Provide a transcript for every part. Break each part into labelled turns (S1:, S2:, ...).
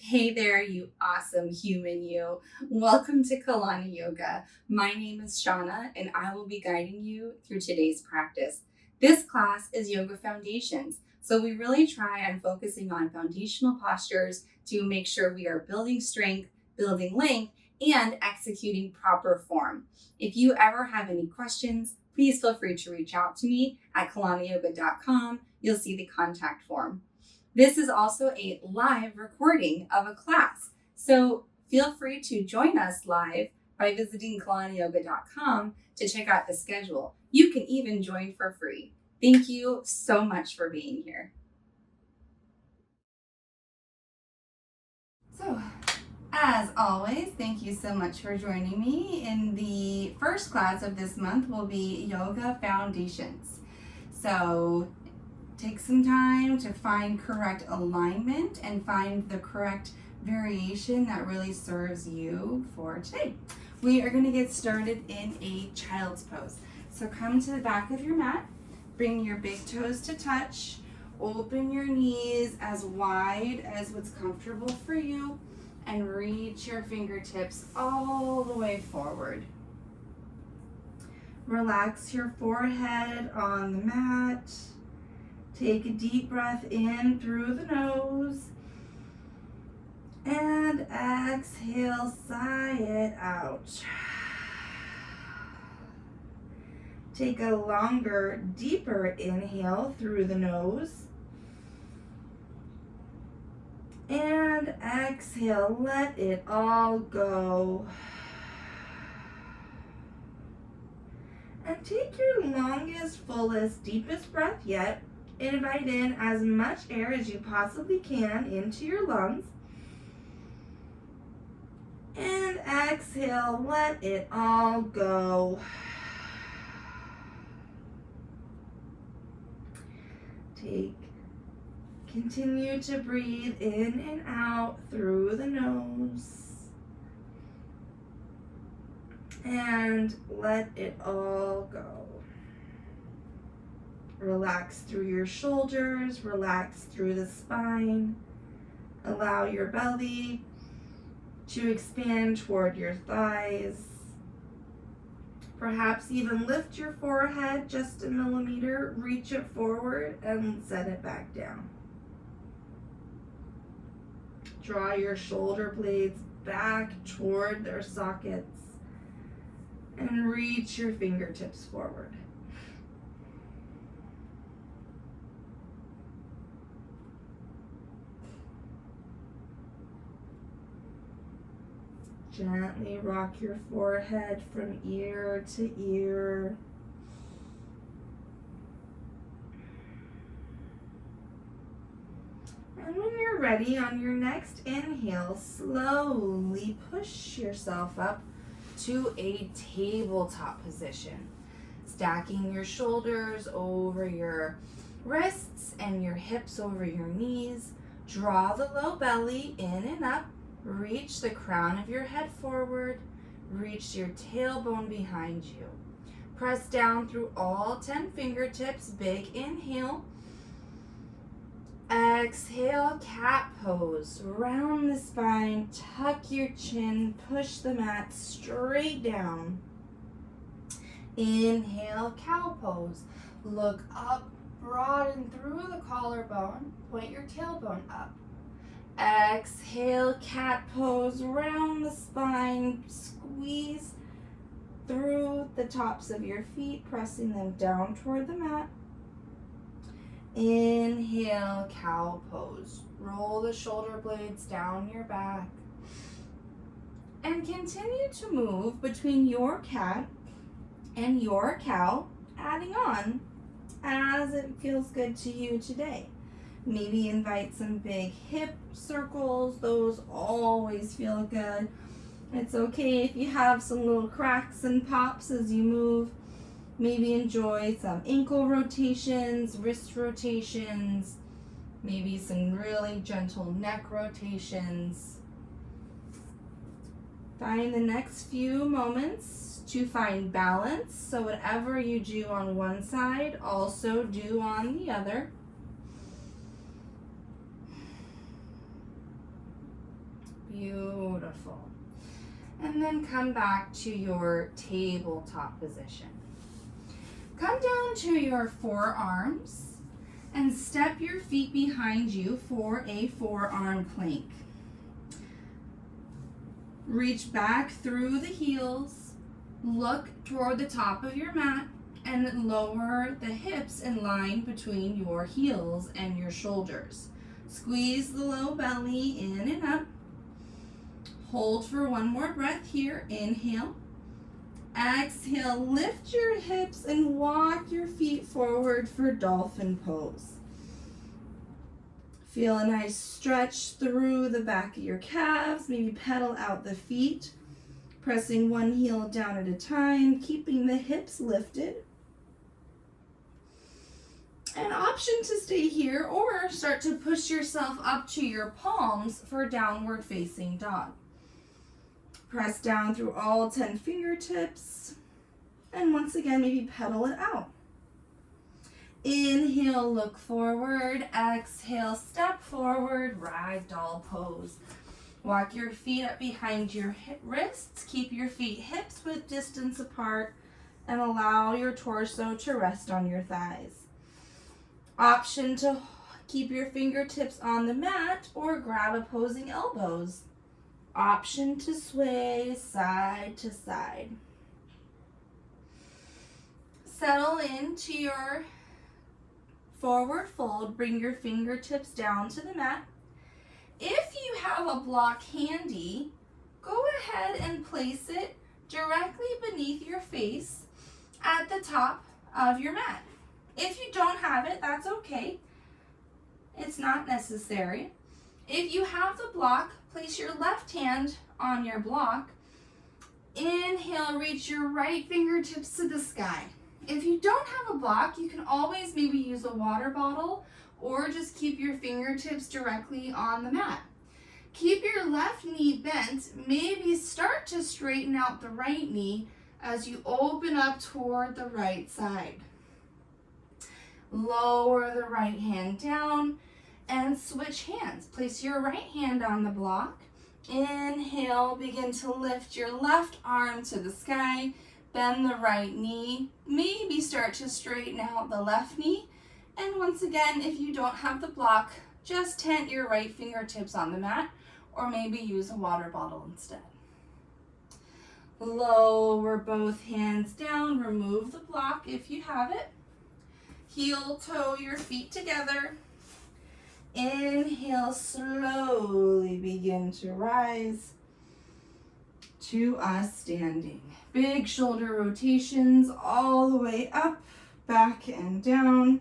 S1: Hey there, you awesome human you. Welcome to Kalani Yoga. My name is Shauna and I will be guiding you through today's practice. This class is Yoga Foundations, so we really try on focusing on foundational postures to make sure we are building strength, building length, and executing proper form. If you ever have any questions, please feel free to reach out to me at kalaniyoga.com. You'll see the contact form. This is also a live recording of a class, so feel free to join us live by visiting kalaniyoga.com to check out the schedule. You can even join for free. Thank you so much for being here. So, as always, thank you so much for joining me. In the first class of this month will be Yoga Foundations. So, take some time to find correct alignment and find the correct variation that really serves you for today. We are going to get started in a child's pose. So come to the back of your mat, bring your big toes to touch, open your knees as wide as what's comfortable for you, and reach your fingertips all the way forward. Relax your forehead on the mat. Take a deep breath in through the nose and exhale, sigh it out. Take a longer, deeper inhale through the nose and exhale, let it all go. And take your longest, fullest, deepest breath yet. Invite in as much air as you possibly can into your lungs. And exhale, let it all go. Continue to breathe in and out through the nose. And let it all go. Relax through your shoulders, relax through the spine. Allow your belly to expand toward your thighs. Perhaps even lift your forehead just a millimeter, reach it forward and set it back down. Draw your shoulder blades back toward their sockets and reach your fingertips forward. Gently rock your forehead from ear to ear. And when you're ready, on your next inhale, slowly push yourself up to a tabletop position. Stacking your shoulders over your wrists and your hips over your knees. Draw the low belly in and up. Reach the crown of your head forward. Reach your tailbone behind you. Press down through all 10 fingertips. Big inhale. Exhale, cat pose. Round the spine, tuck your chin, push the mat straight down. Inhale, cow pose. Look up, broaden through the collarbone, point your tailbone up. Exhale, cat pose, round the spine, squeeze through the tops of your feet, pressing them down toward the mat. Inhale, cow pose. Roll the shoulder blades down your back. And continue to move between your cat and your cow, adding on as it feels good to you today. Maybe invite some big hip circles. Those always feel good. It's okay if you have some little cracks and pops as you move. Maybe enjoy some ankle rotations, wrist rotations, maybe some really gentle neck rotations. Find the next few moments to find balance. So whatever you do on one side, also do on the other. Beautiful. And then come back to your tabletop position. Come down to your forearms and step your feet behind you for a forearm plank. Reach back through the heels, look toward the top of your mat, and lower the hips in line between your heels and your shoulders. Squeeze the low belly in and up. Hold for one more breath here. Inhale. Exhale, lift your hips and walk your feet forward for dolphin pose. Feel a nice stretch through the back of your calves. Maybe pedal out the feet, pressing one heel down at a time, keeping the hips lifted. An option to stay here or start to push yourself up to your palms for downward facing dog. Press down through all 10 fingertips, and once again, maybe pedal it out. Inhale, look forward. Exhale, step forward, ragdoll pose. Walk your feet up behind your wrists. Keep your feet hips width distance apart, and allow your torso to rest on your thighs. Option to keep your fingertips on the mat or grab opposing elbows. Option to sway side to side. Settle into your forward fold. Bring your fingertips down to the mat. If you have a block handy, go ahead and place it directly beneath your face at the top of your mat. If you don't have it, that's okay. It's not necessary. If you have the block, place your left hand on your block. Inhale, reach your right fingertips to the sky. If you don't have a block, you can always maybe use a water bottle or just keep your fingertips directly on the mat. Keep your left knee bent. Maybe start to straighten out the right knee as you open up toward the right side. Lower the right hand down and switch hands. Place your right hand on the block. Inhale, begin to lift your left arm to the sky. Bend the right knee. Maybe start to straighten out the left knee. And once again, if you don't have the block, just tent your right fingertips on the mat or maybe use a water bottle instead. Lower both hands down. Remove the block if you have it. Heel toe your feet together. Inhale, slowly begin to rise to us standing. Big shoulder rotations all the way up, back and down.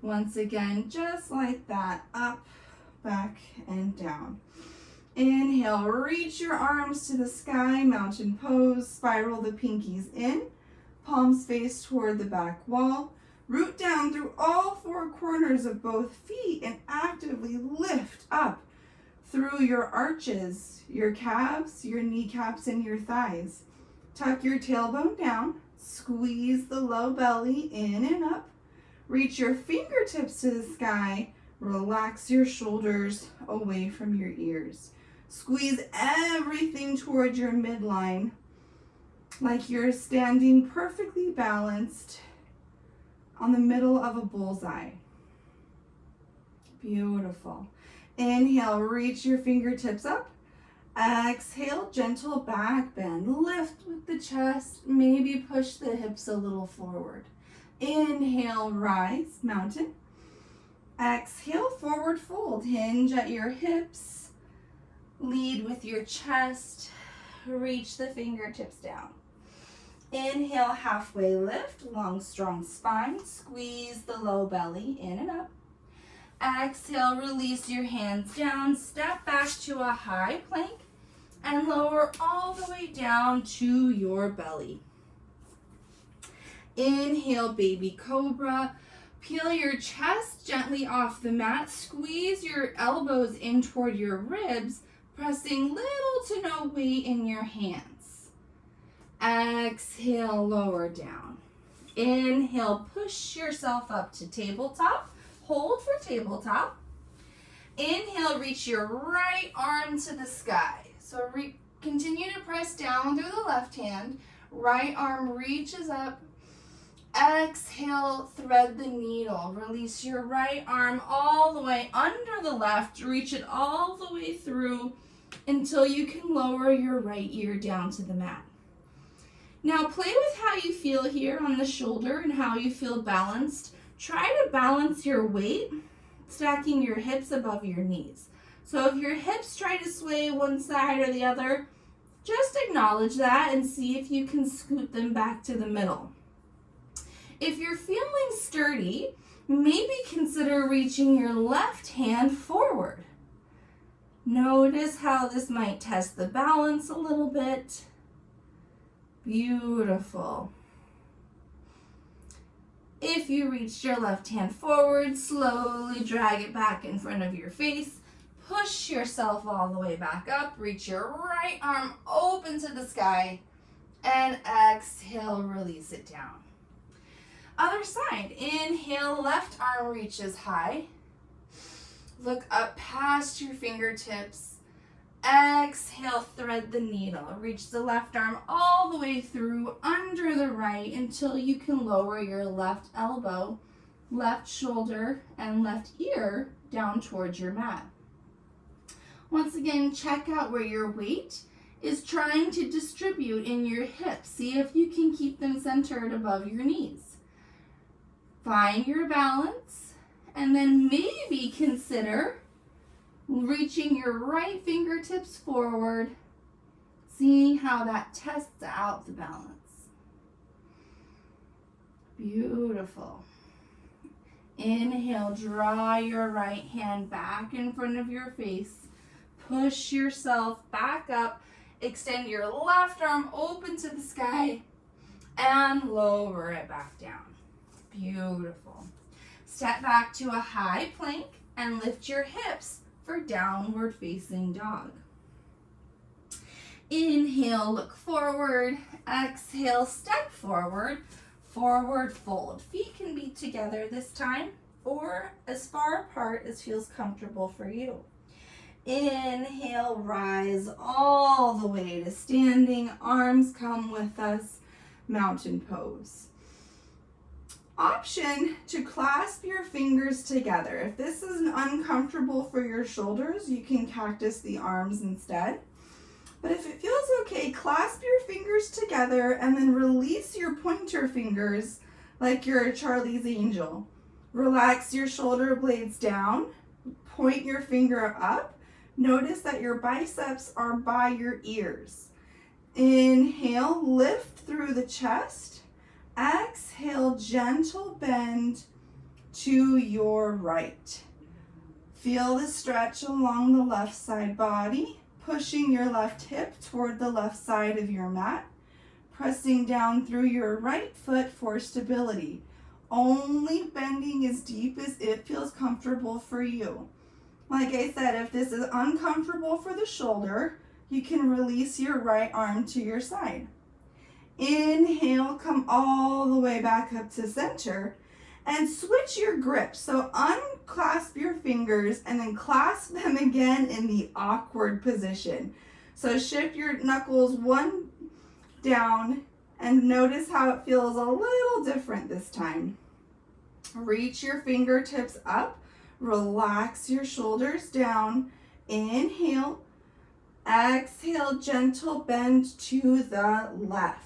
S1: Once again, just like that, up, back, and down. Inhale, reach your arms to the sky, mountain pose, spiral the pinkies in, palms face toward the back wall. Root down through all four corners of both feet and actively lift up through your arches, your calves, your kneecaps, and your thighs. Tuck your tailbone down, squeeze the low belly in and up. Reach your fingertips to the sky, relax your shoulders away from your ears. Squeeze everything toward your midline like you're standing perfectly balanced on the middle of a bullseye. Beautiful. Inhale, reach your fingertips up. Exhale, gentle back bend. Lift with the chest. Maybe push the hips a little forward. Inhale, rise, mountain. Exhale, forward fold. Hinge at your hips. Lead with your chest. Reach the fingertips down. Inhale, halfway lift, long, strong spine. Squeeze the low belly in and up. Exhale, release your hands down. Step back to a high plank and lower all the way down to your belly. Inhale, baby cobra. Peel your chest gently off the mat. Squeeze your elbows in toward your ribs, pressing little to no weight in your hands. Exhale, lower down. Inhale, push yourself up to tabletop. Hold for tabletop. Inhale, reach your right arm to the sky. So continue to press down through the left hand. Right arm reaches up. Exhale, thread the needle. Release your right arm all the way under the left. Reach it all the way through until you can lower your right ear down to the mat. Now play with how you feel here on the shoulder and how you feel balanced. Try to balance your weight, stacking your hips above your knees. So if your hips try to sway one side or the other, just acknowledge that and see if you can scoot them back to the middle. If you're feeling sturdy, maybe consider reaching your left hand forward. Notice how this might test the balance a little bit. Beautiful. If you reached your left hand forward, slowly drag it back in front of your face. Push yourself all the way back up. Reach your right arm open to the sky. And exhale, release it down. Other side. Inhale, left arm reaches high. Look up past your fingertips. Exhale, thread the needle. Reach the left arm all the way through under the right until you can lower your left elbow, left shoulder, and left ear down towards your mat. Once again, check out where your weight is trying to distribute in your hips. See if you can keep them centered above your knees. Find your balance, and then maybe consider reaching your right fingertips forward, seeing how that tests out the balance. Beautiful. Inhale, draw your right hand back in front of your face. Push yourself back up. Extend your left arm open to the sky and lower it back down. Beautiful. Step back to a high plank and lift your hips for downward facing dog. Inhale, look forward. Exhale, step forward. Forward fold. Feet can be together this time or as far apart as feels comfortable for you. Inhale, rise all the way to standing. Arms come with us. Mountain pose. Option to clasp your fingers together. If this is uncomfortable for your shoulders, you can cactus the arms instead. But if it feels okay, clasp your fingers together and then release your pointer fingers like you're a Charlie's Angel. Relax your shoulder blades down. Point your finger up. Notice that your biceps are by your ears. Inhale, lift through the chest. Exhale, gentle bend to your right. Feel the stretch along the left side body, pushing your left hip toward the left side of your mat, pressing down through your right foot for stability. Only bending as deep as it feels comfortable for you. Like I said, if this is uncomfortable for the shoulder, you can release your right arm to your side. Inhale, come all the way back up to center and switch your grip. So unclasp your fingers and then clasp them again in the awkward position. So shift your knuckles one down and notice how it feels a little different this time. Reach your fingertips up, relax your shoulders down. Inhale, exhale, gentle bend to the left.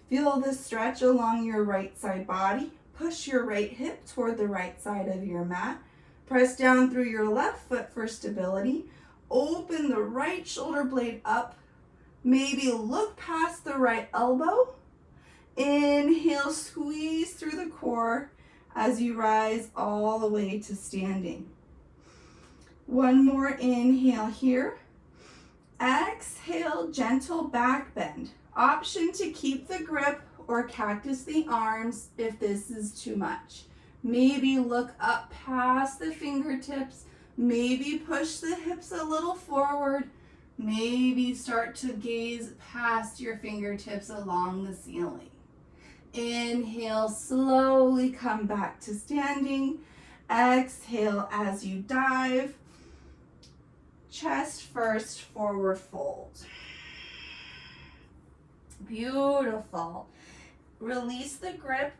S1: Feel the stretch along your right side body. Push your right hip toward the right side of your mat. Press down through your left foot for stability. Open the right shoulder blade up. Maybe look past the right elbow. Inhale, squeeze through the core as you rise all the way to standing. One more inhale here. Exhale, gentle back bend. Option to keep the grip or cactus the arms if this is too much. Maybe look up past the fingertips. Maybe push the hips a little forward. Maybe start to gaze past your fingertips along the ceiling. Inhale, slowly come back to standing. Exhale as you dive. Chest first, forward fold. Beautiful. Release the grip,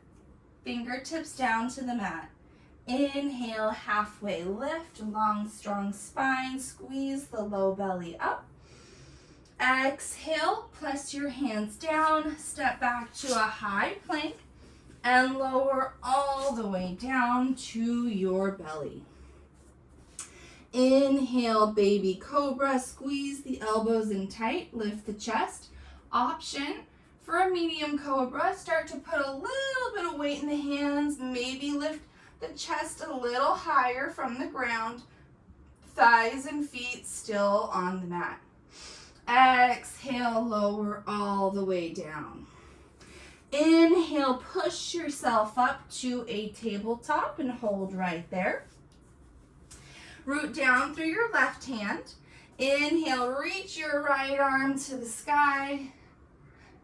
S1: fingertips down to the mat. Inhale, halfway lift, long, strong spine, squeeze the low belly up. Exhale, press your hands down, step back to a high plank, and lower all the way down to your belly. Inhale, baby cobra, squeeze the elbows in tight, lift the chest. Option for a medium cobra, start to put a little bit of weight in the hands, maybe lift the chest a little higher from the ground, thighs and feet still on the mat. Exhale, lower all the way down. Inhale, push yourself up to a tabletop and hold right there. Root down through your left hand. Inhale, reach your right arm to the sky.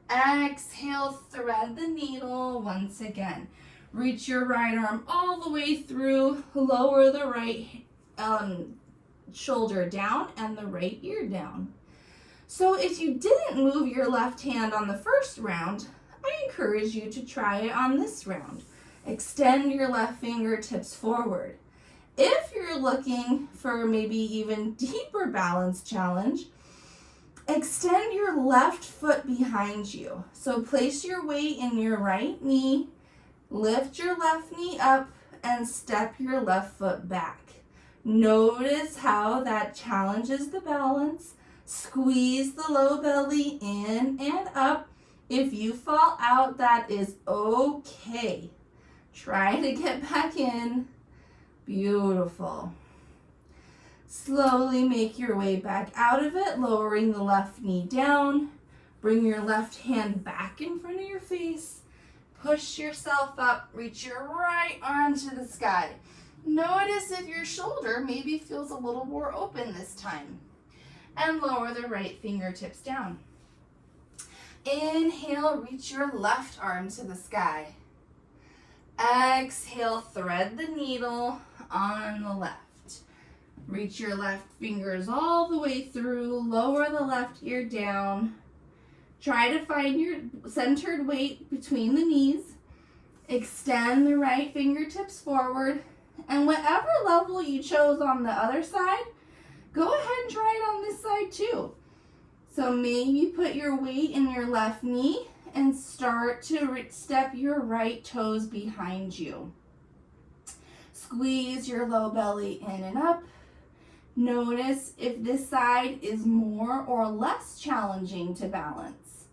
S1: Exhale, thread the needle once again. Reach your right arm all the way through, lower the right shoulder down and the right ear down. So if you didn't move your left hand on the first round, I encourage you to try it on this round. Extend your left fingertips forward. If you're looking for maybe even deeper balance challenge, extend your left foot behind you. So place your weight in your right knee, lift your left knee up, and step your left foot back. Notice how that challenges the balance. Squeeze the low belly in and up. If you fall out, that is okay. Try to get back in. Beautiful. Slowly make your way back out of it, lowering the left knee down. Bring your left hand back in front of your face. Push yourself up, reach your right arm to the sky. Notice if your shoulder maybe feels a little more open this time. And lower the right fingertips down. Inhale, reach your left arm to the sky. Exhale, thread the needle on the left. Reach your left fingers all the way through, lower the left ear down. Try to find your centered weight between the knees. Extend the right fingertips forward. And whatever level you chose on the other side, go ahead and try it on this side too. So maybe put your weight in your left knee and start to step your right toes behind you. Squeeze your low belly in and up. Notice if this side is more or less challenging to balance.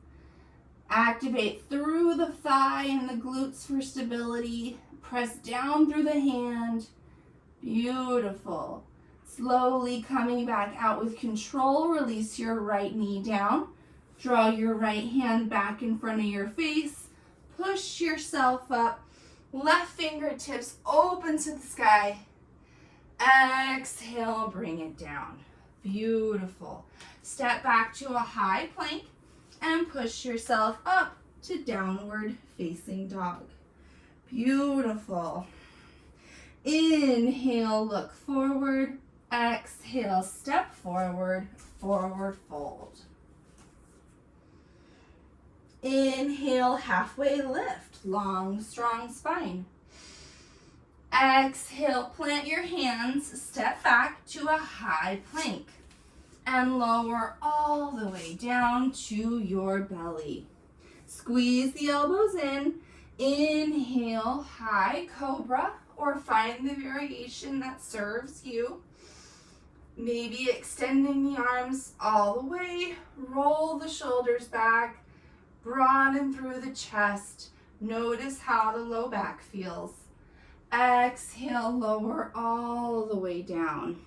S1: Activate through the thigh and the glutes for stability. Press down through the hand. Beautiful. Slowly coming back out with control, release your right knee down. Draw your right hand back in front of your face. Push yourself up. Left fingertips open to the sky. Exhale, bring it down. Beautiful. Step back to a high plank and push yourself up to downward facing dog. Beautiful. Inhale, look forward. Exhale, step forward, forward fold. Inhale, halfway lift, long, strong spine. Exhale, plant your hands, step back to a high plank, and lower all the way down to your belly. Squeeze the elbows in. Inhale, high cobra, or find the variation that serves you. Maybe extending the arms all the way, roll the shoulders back, broaden through the chest. Notice how the low back feels. Exhale, lower all the way down.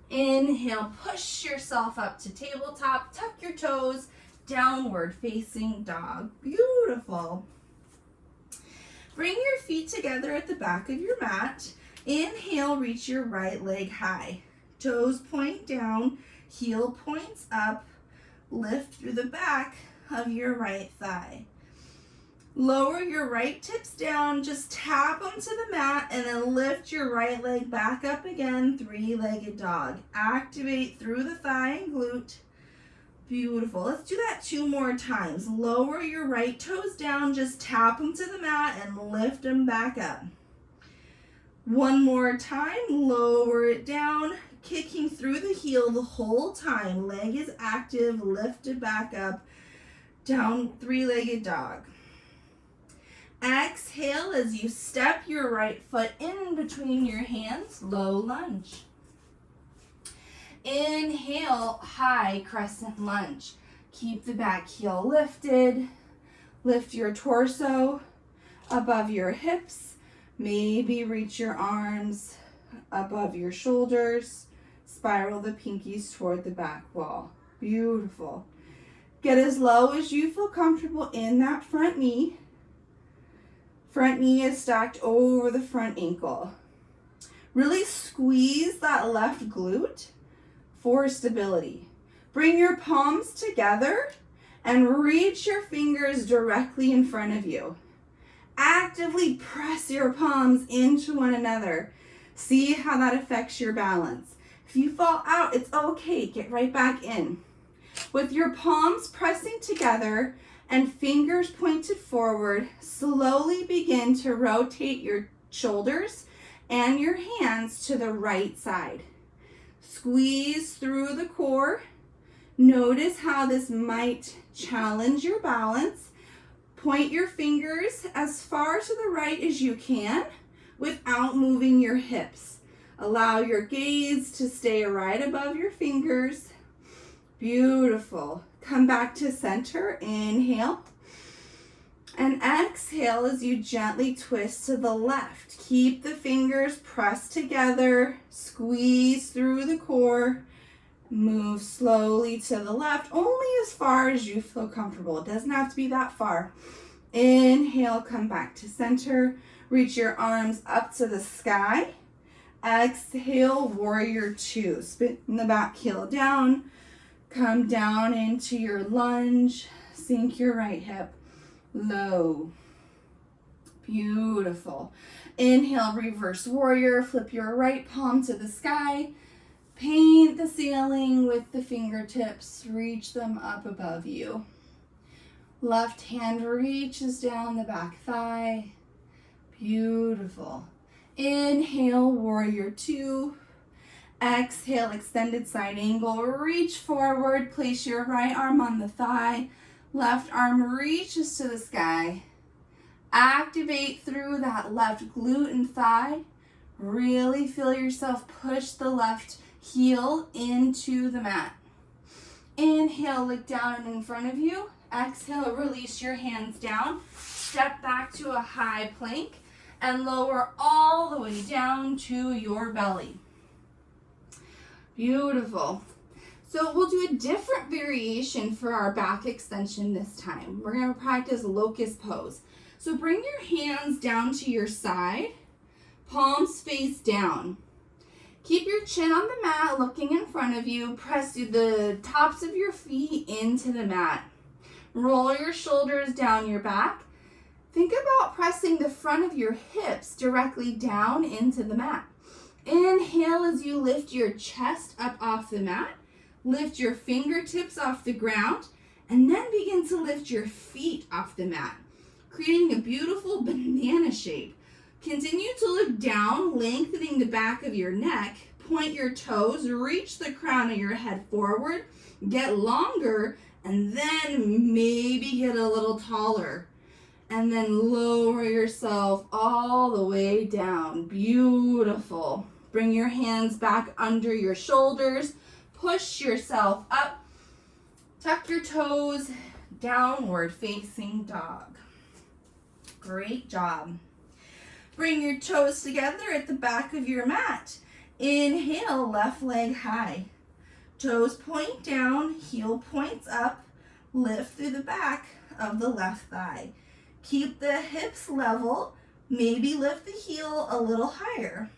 S1: Inhale, push yourself up to tabletop, tuck your toes, downward facing dog. Beautiful. Bring your feet together at the back of your mat. Inhale, reach your right leg high. Toes point down, heel points up. Lift through the back of your right thigh.
S2: Lower your right tips down, just tap them to the mat, and then lift your right leg back up again, three-legged dog. Activate through the thigh and glute. Beautiful. Let's do that 2 more times. Lower your right toes down, just tap them to the mat and lift them back up. 1 more time, lower it down, kicking through the heel the whole time. Leg is active, lift it back up, down, three-legged dog. Exhale as you step your right foot in between your hands, low lunge. Inhale, high crescent lunge. Keep the back heel lifted. Lift your torso above your hips. Maybe reach your arms above your shoulders. Spiral the pinkies toward the back wall. Beautiful. Get as low as you feel comfortable in that front knee. Front knee is stacked over the front ankle. Really squeeze that left glute for stability. Bring your palms together and reach your fingers directly in front of you. Actively press your palms into one another. See how that affects your balance. If you fall out, it's okay. Get right back in. With your palms pressing together and fingers pointed forward, slowly begin to rotate your shoulders and your hands to the right side. Squeeze through the core. Notice how this might challenge your balance. Point your fingers as far to the right as you can without moving your hips. Allow your gaze to stay right above your fingers. Beautiful. Come back to center. Inhale. And exhale as you gently twist to the left. Keep the fingers pressed together. Squeeze through the core. Move slowly to the left, only as far as you feel comfortable. It doesn't have to be that far. Inhale, come back to center. Reach your arms up to the sky. Exhale, warrior 2. Spin the back heel down. Come down into your lunge. Sink your right hip low. Beautiful. Inhale, reverse warrior. Flip your right palm to the sky. Paint the ceiling with the fingertips. Reach them up above you. Left hand reaches down the back thigh. Beautiful. Inhale, warrior 2. Exhale, extended side angle. Reach forward. Place your right arm on the thigh. Left arm reaches to the sky. Activate through that left glute and thigh. Really feel yourself push the left heel into the mat. Inhale, look down and in front of you. Exhale, release your hands down. Step back to a high plank and lower all the way down to your belly. Beautiful. So we'll do a different variation for our back extension this time. We're going to practice Locust Pose. So bring your hands down to your side, palms face down. Keep your chin on the mat, looking in front of you. Press the tops of your feet into the mat. Roll your shoulders down your back. Think about pressing the front of your hips directly down into the mat. Inhale as you lift your chest up off the mat. Lift your fingertips off the ground, and then begin to lift your feet off the mat, creating a beautiful banana shape. Continue to look down, lengthening the back of your neck. Point your toes, reach the crown of your head forward, get longer, and then maybe get a little taller. And then lower yourself all the way down. Beautiful. Bring your hands back under your shoulders. Push yourself up. Tuck your toes, downward facing dog. Great job. Bring your toes together at the back of your mat. Inhale, left leg high. Toes point down, heel points up. Lift through the back of the left thigh. Keep the hips level. Maybe lift the heel a little higher.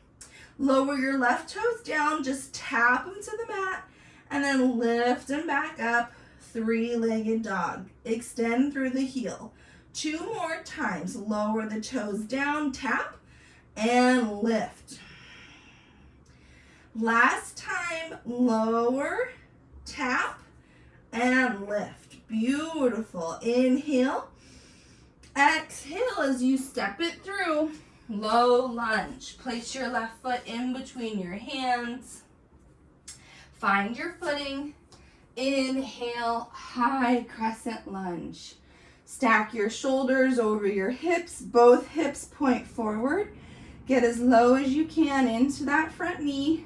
S2: Lower your left toes down, just tap them to the mat, and then lift them back up, three-legged dog. Extend through the heel. 2 more times. Lower the toes down, tap, and lift. Last time, lower, tap, and lift. Beautiful. Inhale. Exhale as you step it through. Low lunge. Place your left foot in between your hands. Find your footing. Inhale, high crescent lunge. Stack your shoulders over your hips. Both hips point forward. Get as low as you can into that front knee.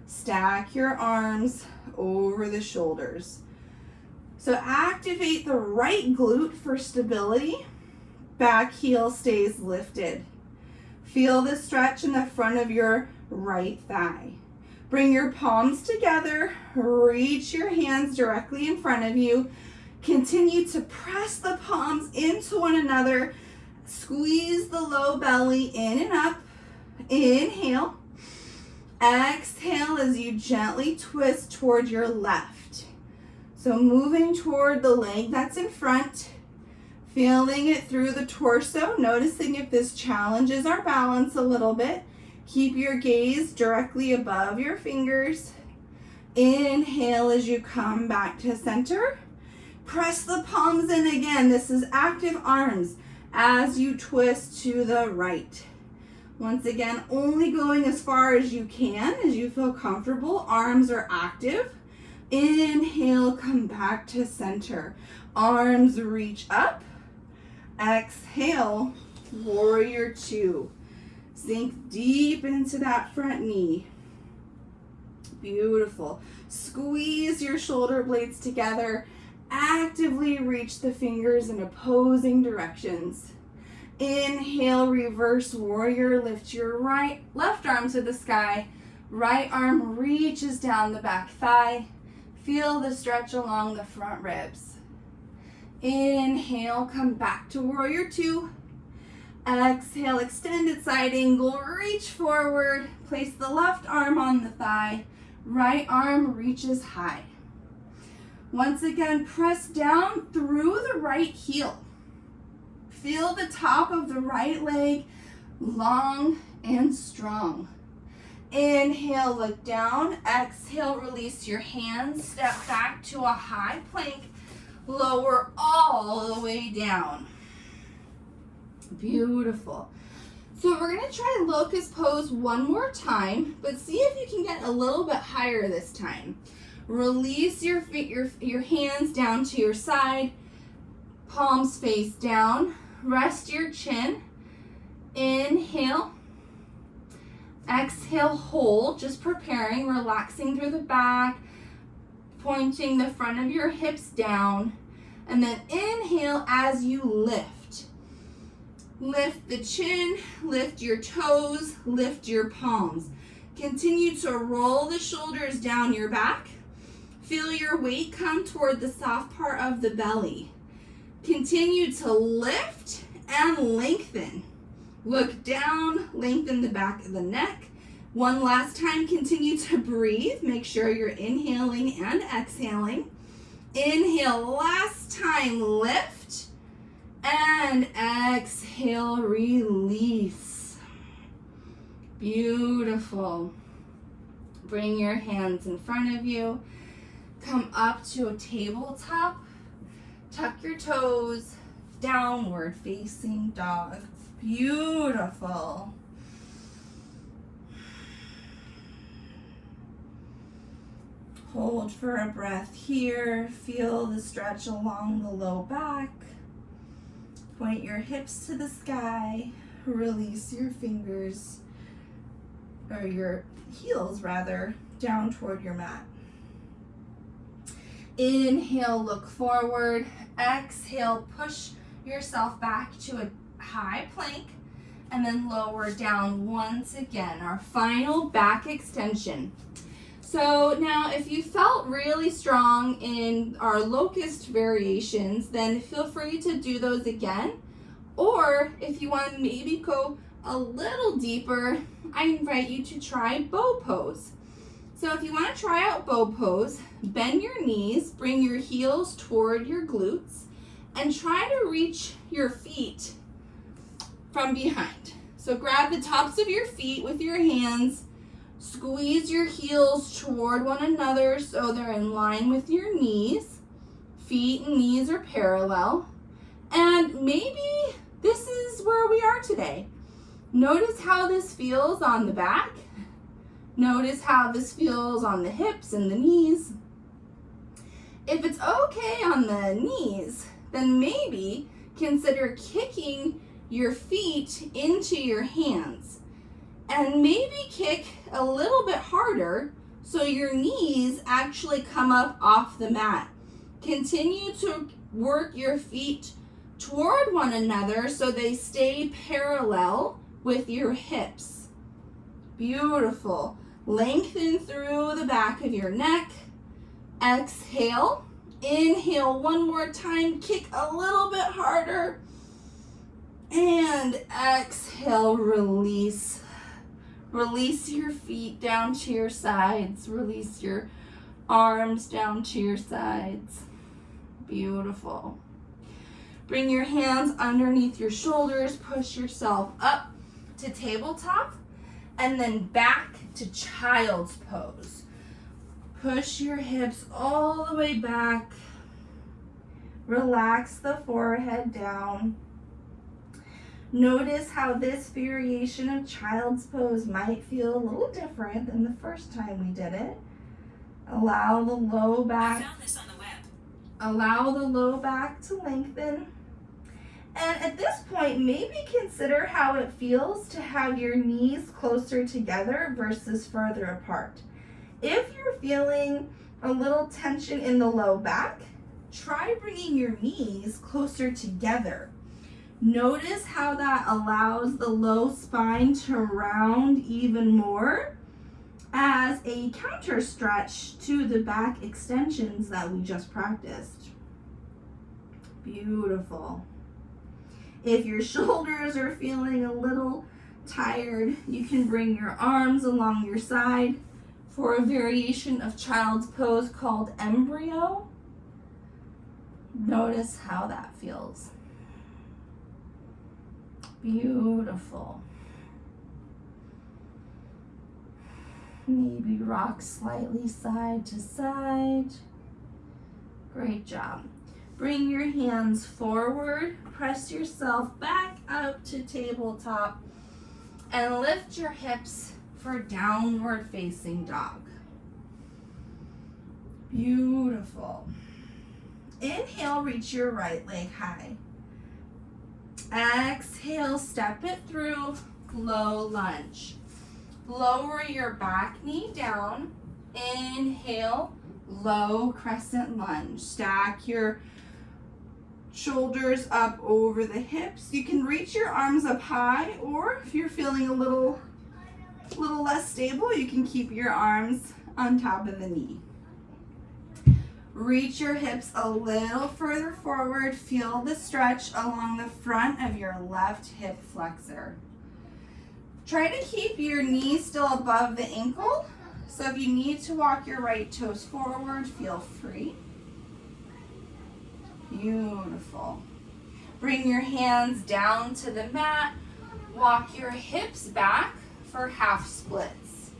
S2: Stack your arms over the shoulders. So activate the right glute for stability. Back heel stays lifted. Feel the stretch in the front of your right thigh. Bring your palms together. Reach your hands directly in front of you. Continue to press the palms into one another. Squeeze the low belly in and up. Inhale. Exhale as you gently twist toward your left. So moving toward the leg that's in front. Feeling it through the torso. Noticing if this challenges our balance a little bit. Keep your gaze directly above your fingers. Inhale as you come back to center. Press the palms in again. This is active arms as you twist to the right. Once again, only going as far as you can as you feel comfortable. Arms are active. Inhale, come back to center. Arms reach up. Exhale, warrior two. Sink deep into that front knee. Beautiful. Squeeze your shoulder blades together. Actively reach the fingers in opposing directions. Inhale, reverse warrior. Lift your left arm to the sky. Right arm reaches down the back thigh. Feel the stretch along the front ribs. Inhale, come back to warrior two. Exhale, extended side angle, reach forward. Place the left arm on the thigh. Right arm reaches high. Once again, press down through the right heel. Feel the top of the right leg long and strong. Inhale, look down. Exhale, release your hands. Step back to a high plank. Lower all the way down. Beautiful. So we're going to try Locust Pose one more time, but see if you can get a little bit higher this time. Release your feet, your hands down to your side. Palms face down. Rest your chin. Inhale. Exhale, hold, just preparing, relaxing through the back, pointing the front of your hips down. And then inhale as you lift. Lift the chin, lift your toes, lift your palms. Continue to roll the shoulders down your back. Feel your weight come toward the soft part of the belly. Continue to lift and lengthen. Look down, lengthen the back of the neck. One last time, continue to breathe. Make sure you're inhaling and exhaling. Inhale, last time, lift. And exhale, release. Beautiful. Bring your hands in front of you. Come up to a tabletop. Tuck your toes. Downward facing dog. Beautiful. Hold for a breath here. Feel the stretch along the low back. Point your hips to the sky. Release your fingers, or your heels rather, down toward your mat. Inhale, look forward. Exhale, push yourself back to a high plank, and then lower down once again. Our final back extension. So now if you felt really strong in our locust variations, then feel free to do those again. Or if you want to maybe go a little deeper, I invite you to try bow pose. So if you want to try out bow pose, bend your knees, bring your heels toward your glutes, and try to reach your feet from behind. So grab the tops of your feet with your hands, squeeze your heels toward one another so they're in line with your knees. Feet and knees are parallel. And maybe this is where we are today. Notice how this feels on the back. Notice how this feels on the hips and the knees. If it's okay on the knees, then maybe consider kicking your feet into your hands. And maybe kick a little bit harder so your knees actually come up off the mat. Continue to work your feet toward one another so they stay parallel with your hips. Beautiful. Lengthen through the back of your neck. Exhale. Inhale one more time. Kick a little bit harder. And exhale, release. Release your feet down to your sides. Release your arms down to your sides. Beautiful. Bring your hands underneath your shoulders. Push yourself up to tabletop and then back to child's pose. Push your hips all the way back. Relax the forehead down. Notice how this variation of child's pose might feel a little different than the first time we did it. Allow the low back.
S3: I found this on the web.
S2: Allow the low back to lengthen. And at this point, maybe consider how it feels to have your knees closer together versus further apart. If you're feeling a little tension in the low back, try bringing your knees closer together. Notice how that allows the low spine to round even more as a counter stretch to the back extensions that we just practiced. Beautiful. If your shoulders are feeling a little tired, you can bring your arms along your side for a variation of child's pose called embryo. Notice how that feels. Beautiful. Maybe rock slightly side to side. Great job. Bring your hands forward. Press yourself back up to tabletop and lift your hips for downward facing dog. Beautiful. Inhale, reach your right leg high. Exhale, step it through, low lunge. Lower your back knee down. Inhale, low crescent lunge. Stack your shoulders up over the hips. You can reach your arms up high, or if you're feeling a little less stable, you can keep your arms on top of the knee. Reach your hips a little further forward. Feel the stretch along the front of your left hip flexor. Try to keep your knee still above the ankle. So if you need to walk your right toes forward, feel free. Beautiful. Bring your hands down to the mat. Walk your hips back for half splits.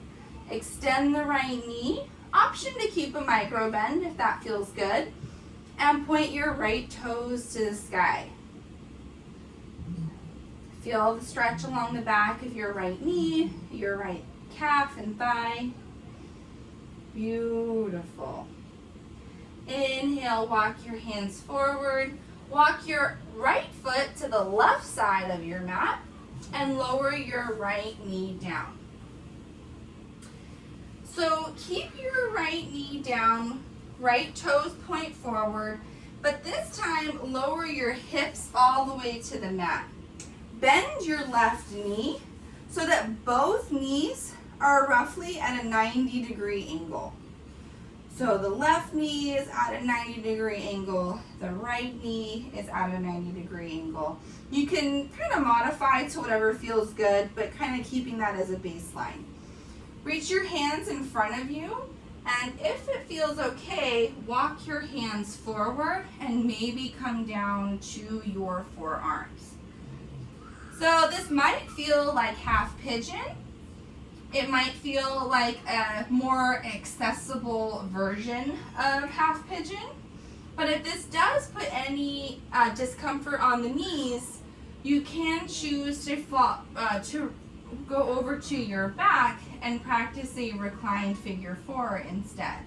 S2: Extend the right knee. Option to keep a micro bend if that feels good. And point your right toes to the sky. Feel the stretch along the back of your right knee, your right calf and thigh. Beautiful. Inhale, walk your hands forward. Walk your right foot to the left side of your mat and lower your right knee down. So keep your right knee down, right toes point forward, but this time lower your hips all the way to the mat. Bend your left knee so that both knees are roughly at a 90-degree angle. So the left knee is at a 90-degree angle, the right knee is at a 90-degree angle. You can kind of modify to whatever feels good, but kind of keeping that as a baseline. Reach your hands in front of you And if it feels okay, walk your hands forward and maybe come down to your forearms. So this might feel like half pigeon. It might feel like a more accessible version of half pigeon. But if this does put any discomfort on the knees, you can choose to go over to your back and practice a reclined figure 4 instead.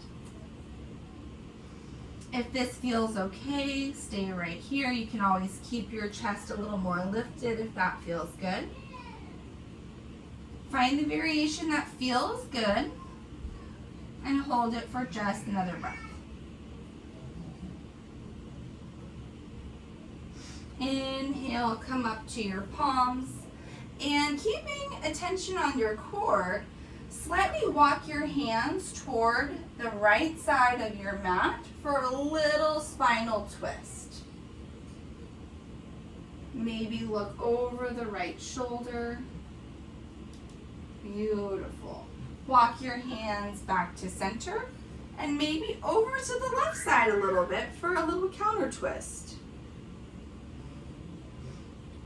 S2: If this feels okay, stay right here. You can always keep your chest a little more lifted if that feels good. Find the variation that feels good and hold it for just another breath. Inhale, come up to your palms, and keeping attention on your core, slightly walk your hands toward the right side of your mat for a little spinal twist. Maybe look over the right shoulder. Beautiful. Walk your hands back to center and maybe over to the left side a little bit for a little counter twist.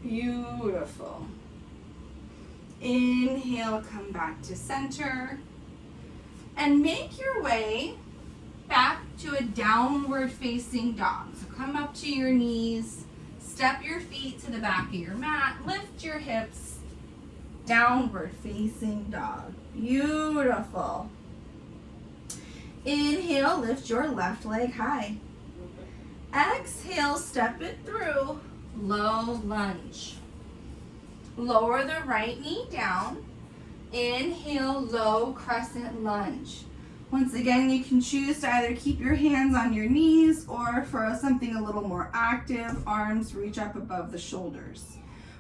S2: Beautiful. Inhale, come back to center. And make your way back to a downward facing dog. So come up to your knees, step your feet to the back of your mat, lift your hips, downward facing dog. Beautiful. Inhale, lift your left leg high. Exhale, step it through. Low lunge. Lower the right knee down. Inhale, low crescent lunge. Once again, you can choose to either keep your hands on your knees or for something a little more active, arms reach up above the shoulders.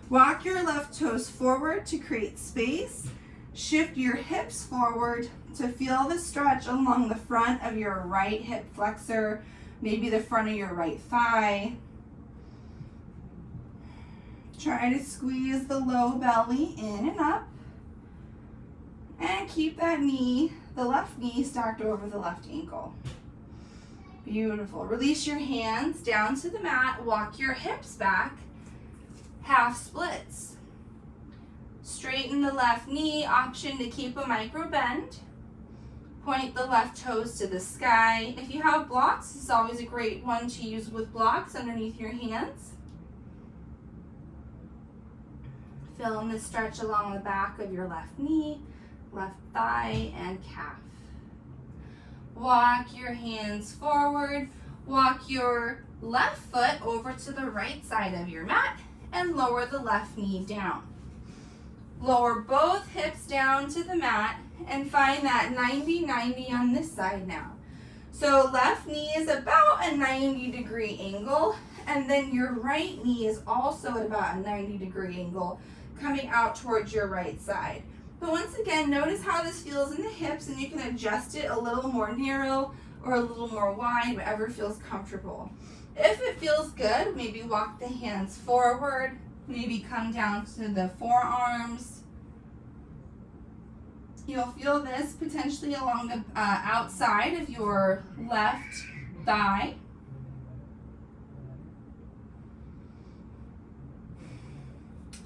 S2: Walk your left toes forward to create space. Shift your hips forward to feel the stretch along the front of your right hip flexor, maybe the front of your right thigh. Try to squeeze the low belly in and up. And keep that knee, the left knee, stacked over the left ankle. Beautiful. Release your hands down to the mat. Walk your hips back. Half splits. Straighten the left knee. Option to keep a micro bend. Point the left toes to the sky. If you have blocks, this is always a great one to use with blocks underneath your hands. Fill in the stretch along the back of your left knee, left thigh, and calf. Walk your hands forward. Walk your left foot over to the right side of your mat and lower the left knee down. Lower both hips down to the mat and find that 90-90 on this side now. So left knee is about a 90-degree angle, and then your right knee is also at about a 90-degree angle, coming out towards your right side. But once again, notice how this feels in the hips, and you can adjust it a little more narrow or a little more wide, whatever feels comfortable. If it feels good, maybe walk the hands forward, maybe come down to the forearms. You'll feel this potentially along the outside of your left thigh.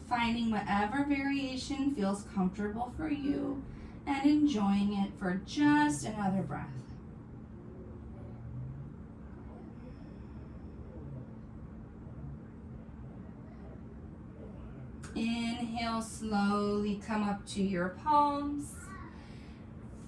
S2: Finding whatever variation feels comfortable for you and enjoying it for just another breath. Inhale, slowly come up to your palms.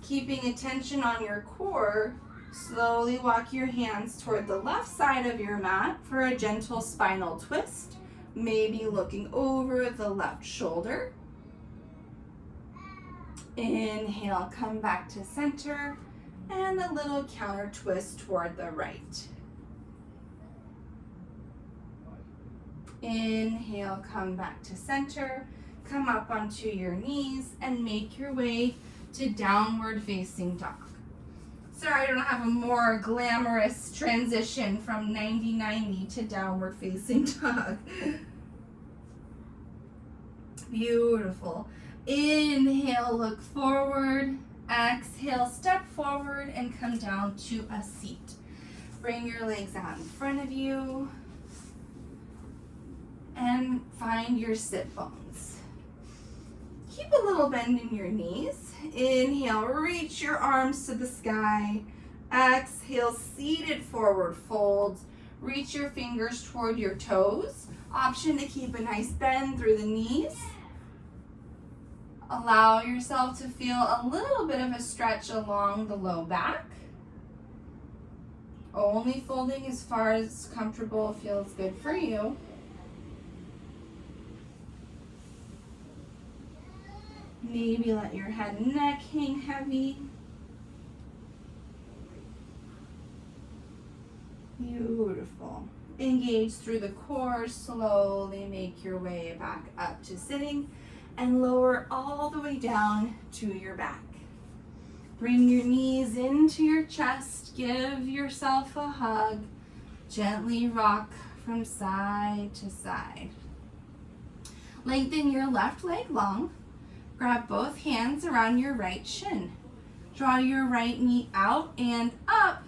S2: Keeping attention on your core, slowly walk your hands toward the left side of your mat for a gentle spinal twist. Maybe looking over the left shoulder. Inhale, come back to center, and a little counter twist toward the right. Inhale, come back to center, come up onto your knees, and make your way to downward facing dog. Sorry, I don't have a more glamorous transition from 90-90 to downward facing dog. Beautiful. Inhale, look forward. Exhale, step forward and come down to a seat. Bring your legs out in front of you and find your sit bones. Keep a little bend in your knees. Inhale, reach your arms to the sky. Exhale, seated forward fold. Reach your fingers toward your toes. Option to keep a nice bend through the knees. Allow yourself to feel a little bit of a stretch along the low back. Only folding as far as comfortable feels good for you. Maybe let your head and neck hang heavy. Beautiful. Engage through the core. Slowly make your way back up to sitting and lower all the way down to your back. Bring your knees into your chest. Give yourself a hug. Gently rock from side to side. Lengthen your left leg long. Grab both hands around your right shin. Draw your right knee out and up.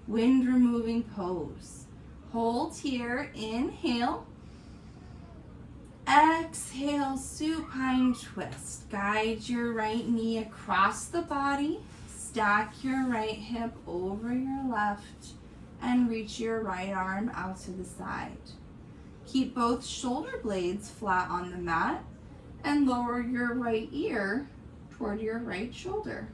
S2: Wind removing pose. Hold here. Inhale. Exhale, supine twist. Guide your right knee across the body. Stack your right hip over your left and reach your right arm out to the side. Keep both shoulder blades flat on the mat and lower your right ear toward your right shoulder.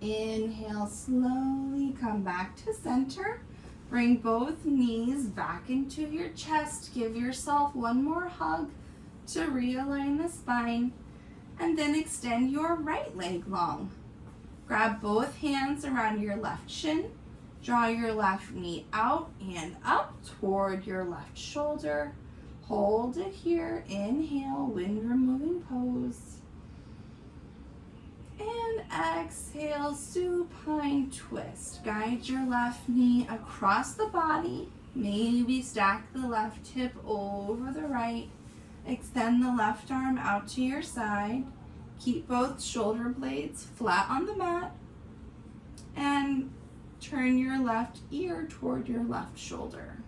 S2: Inhale, slowly come back to center. Bring both knees back into your chest. Give yourself one more hug to realign the spine. And then extend your right leg long. Grab both hands around your left shin. Draw your left knee out and up toward your left shoulder. Hold it here. Inhale, wind removing pose. And exhale, supine twist. Guide your left knee across the body. Maybe stack the left hip over the right. Extend the left arm out to your side. Keep both shoulder blades flat on the mat. And turn your left ear toward your left shoulder.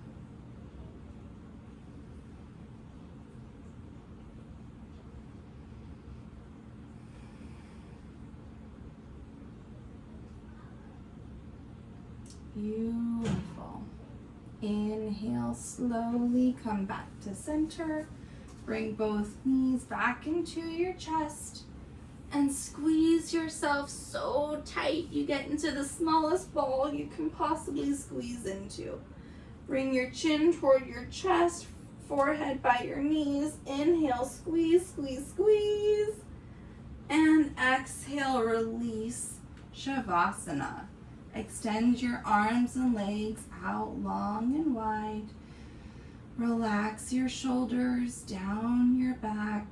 S2: Beautiful. Inhale, slowly come back to center. Bring both knees back into your chest and squeeze yourself so tight you get into the smallest ball you can possibly squeeze into. Bring your chin toward your chest, forehead by your knees. Inhale, squeeze, squeeze, squeeze. And exhale, release. Shavasana. Extend your arms and legs out long and wide. Relax your shoulders down your back.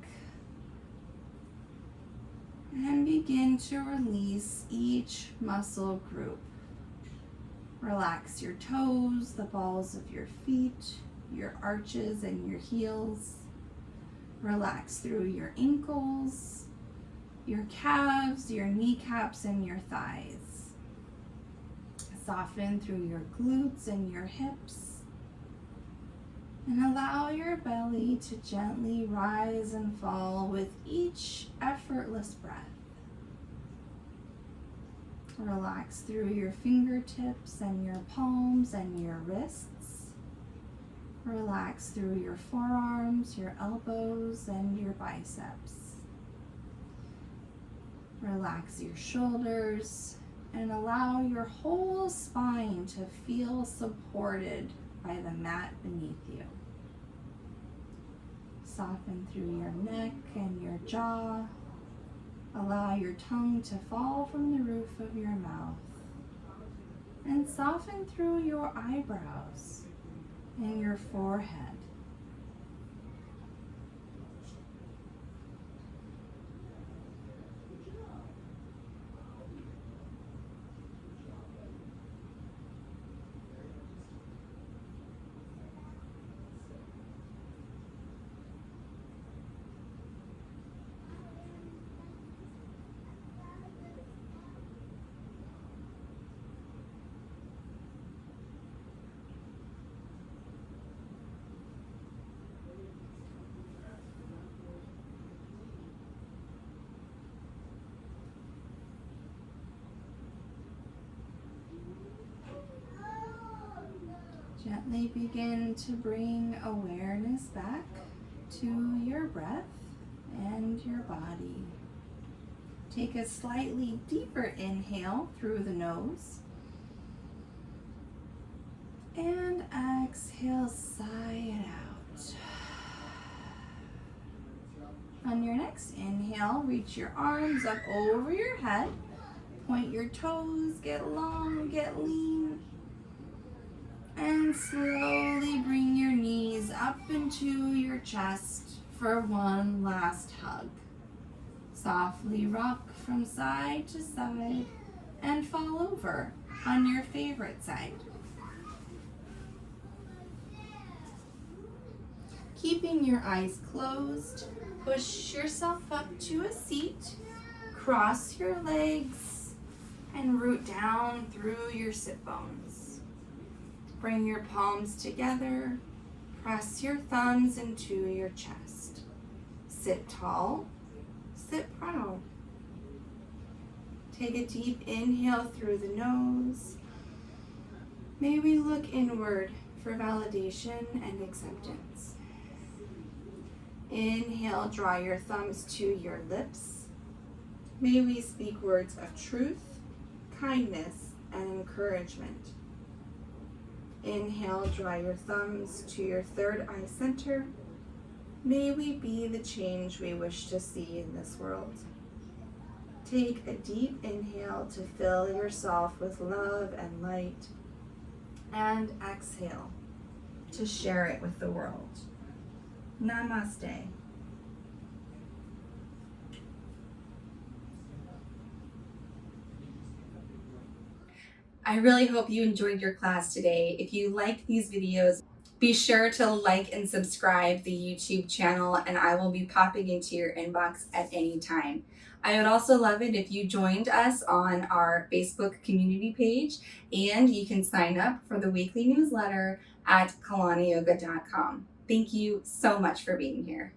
S2: And begin to release each muscle group. Relax your toes, the balls of your feet, your arches and your heels. Relax through your ankles, your calves, your kneecaps, and your thighs. Soften through your glutes and your hips. And allow your belly to gently rise and fall with each effortless breath. Relax through your fingertips and your palms and your wrists. Relax through your forearms, your elbows, and your biceps. Relax your shoulders and allow your whole spine to feel supported by the mat beneath you. Soften through your neck and your jaw. Allow your tongue to fall from the roof of your mouth. And soften through your eyebrows and your forehead. Gently begin to bring awareness back to your breath and your body. Take a slightly deeper inhale through the nose. And exhale, sigh it out. On your next inhale, reach your arms up over your head. Point your toes, get long, get lean. And slowly bring your knees up into your chest for one last hug. Softly rock from side to side and fall over on your favorite side. Keeping your eyes closed, push yourself up to a seat, cross your legs, and root down through your sit bones. Bring your palms together, press your thumbs into your chest. Sit tall, sit proud. Take a deep inhale through the nose. May we look inward for validation and acceptance. Inhale, draw your thumbs to your lips. May we speak words of truth, kindness, and encouragement. Inhale, draw your thumbs to your third eye center. May we be the change we wish to see in this world. Take a deep inhale to fill yourself with love and light. And exhale to share it with the world. Namaste.
S1: I really hope you enjoyed your class today. If you like these videos, be sure to like and subscribe the YouTube channel, and I will be popping into your inbox at any time. I would also love it if you joined us on our Facebook community page, and you can sign up for the weekly newsletter at kalaniyoga.com. Thank you so much for being here.